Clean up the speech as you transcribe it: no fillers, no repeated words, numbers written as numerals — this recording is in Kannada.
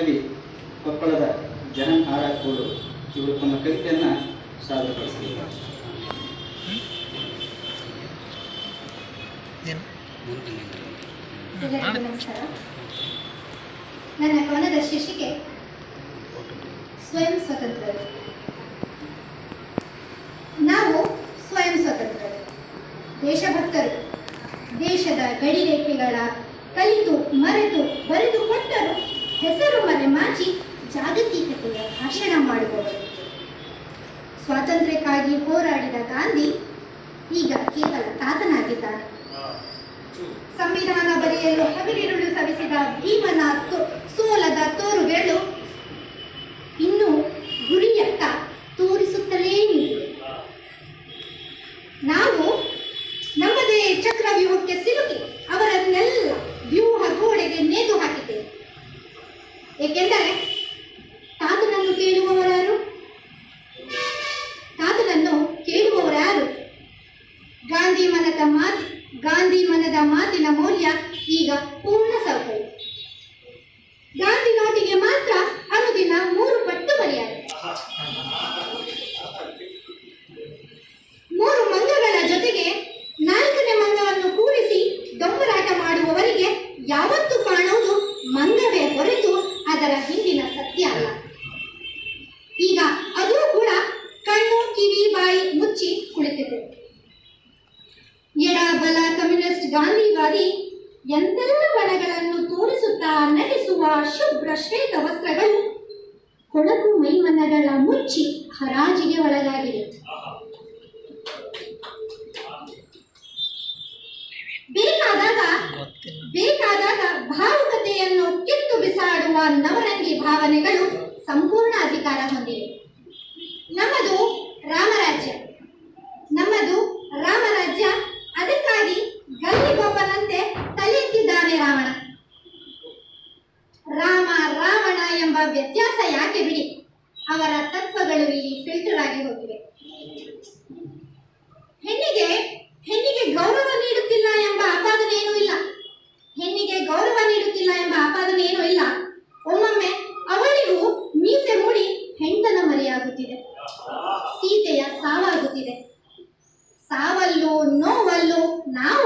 ಕವಿ ಕೊಪ್ಪಳದ ಜನನ್ ಆರಾಕೋಡು ಇವರು ತಮ್ಮ ಕವಿತೆಯನ್ನು ಸಾದರಪಡಿಸಿದ್ದಾರೆ. ನಮಸ್ಕಾರ. ನನ್ನ ಕವನದ ಶೀರ್ಷಿಕೆ ಸ್ವಯಂ ಸ್ವತಂತ್ರರು. ನಾವು ಸ್ವಯಂ ಸ್ವತಂತ್ರರು, ದೇಶಭಕ್ತರು. ದೇಶದ ಗಡಿರೇಖೆಗಳ ಕಲಿತು ಮರೆತು ಬರೆದುಕೊಟ್ಟರು, ಹೆಸರು ಮನೆ ಮಾಚಿ ಜಾಗತಿಕತೆಯ ಭಾಷಣ ಮಾಡುವವರು. ಸ್ವಾತಂತ್ರ್ಯಕ್ಕಾಗಿ ಹೋರಾಡಿದ ಗಾಂಧಿ ಈಗ ಕೇವಲ ತಾತನಾಗಿದ್ದಾನೆ. ಸಂವಿಧಾನ ಬರೆಯಲು ಹಗಲಿರುಳು ಸವಿಸಿದ ಭೀಮನ ಸೋಲದ ತೋರುಗಳು ಇನ್ನು ಗುರಿಯತ್ತ ತೋರಿಸುತ್ತಲೇ ನಿಂತಿವೆ. ನಾವು ನಮ್ಮದೇ ಚಕ್ರವ್ಯೂಹಕ್ಕೆ ಸಿಲುಕಿ ಅವರನ್ನೆಲ್ಲ ವ್ಯೂಹ ಗೋಡೆಗೆ ನೇತು ಹಾಕಿದ್ದೇವೆ. ಏಕೆಂದರೆ ತಾತನನ್ನು ಕೇಳುವವರಾರು? ಗಾಂಧಿ ಮನದ ಮಾತಿನ ಮೌಲ್ಯ ಈಗ ಪೂರ್ಣ ಸೌಕರ್ಯ. ಗಾಂಧಿ ನೋಟಿಗೆ ಮಾತ್ರ ಅನುದಿನ 3 ಪಟ್ಟು ಬರೆಯಾಗಿದೆ. 3 ಮಂಗಗಳ ಜೊತೆಗೆ 4ನೇ ಮಂಗವನ್ನು ಕೂರಿಸಿ ದೊಂಬರಾಟ ಮಾಡುವವರಿಗೆ ಯಾವತ್ತೂ ಕಾಣುವುದು ಮಂಗವೇ ಹೊರತು ಅದರ ಹಿಂದಿನ ಸತ್ಯ ಅಲ್ಲ. ಈಗ ಅದೂ ಕೂಡ ಕಣ್ಣು ಕಿವಿ ಬಾಯಿ ಮುಚ್ಚಿ ಕುಳಿತಿದೆ. ಎಡ ಬಲ ಕಮ್ಯುನಿಸ್ಟ್ ಗಾಂಧಿವಾದಿ ಎಂತೆಲ್ಲ ಬಣಗಳನ್ನು ತೋರಿಸುತ್ತಾ ನಟಿಸುವ ಶುಭ್ರ ಶ್ವೇತ ವಸ್ತ್ರಗಳು ಕೊಳಕು ಮೈಮನಗಳ ಮುಚ್ಚಿ ಹರಾಜಿಗೆ ಒಳಗಾಗಿವೆ. ಬೇಕಾದಾಗ ಭಾವುಕತೆಯನ್ನು ಕಿತ್ತು ಬಿಸಾಡುವ ನವರಂಗಿ ಭಾವನೆಗಳು ಸಂಪೂರ್ಣ ಅಧಿಕಾರ ಹೊಂದಿವೆ. ನಮ್ಮದು ರಾಮರಾಜ್ಯ. ಅದಕ್ಕಾಗಿ ಗಲ್ಲಿಗೊಬ್ಬನಂತೆ ತಲೆ ಎತ್ತಿದ್ದಾನೆ ರಾವಣ. ರಾವಣ ಎಂಬ ವ್ಯತ್ಯಾಸ ಯಾಕೆ ಬಿಡಿ, ಅವರ ತತ್ವಗಳು ಇಲ್ಲಿ ಫಿಲ್ಟರ್ ಆಗಿ ಹೋಗಿವೆ. ಹೆಣ್ಣಿಗೆ ಗೌರವ ನೀಡುತ್ತಿಲ್ಲ ಎಂಬ ಆಪಾದನೆ ಏನೂ ಇಲ್ಲ. ಒಮ್ಮೊಮ್ಮೆ ಅವಳಿಗೂ ಮೀಸೆ ಮೂಡಿ ಹೆಣ್ತನ ಮರೆಯಾಗುತ್ತಿದೆ. ಸೀತೆಯ ಸಾವಾಗುತ್ತಿದೆ. ಸಾವಲ್ಲೂ ನೋವಲ್ಲೂ ನಾವು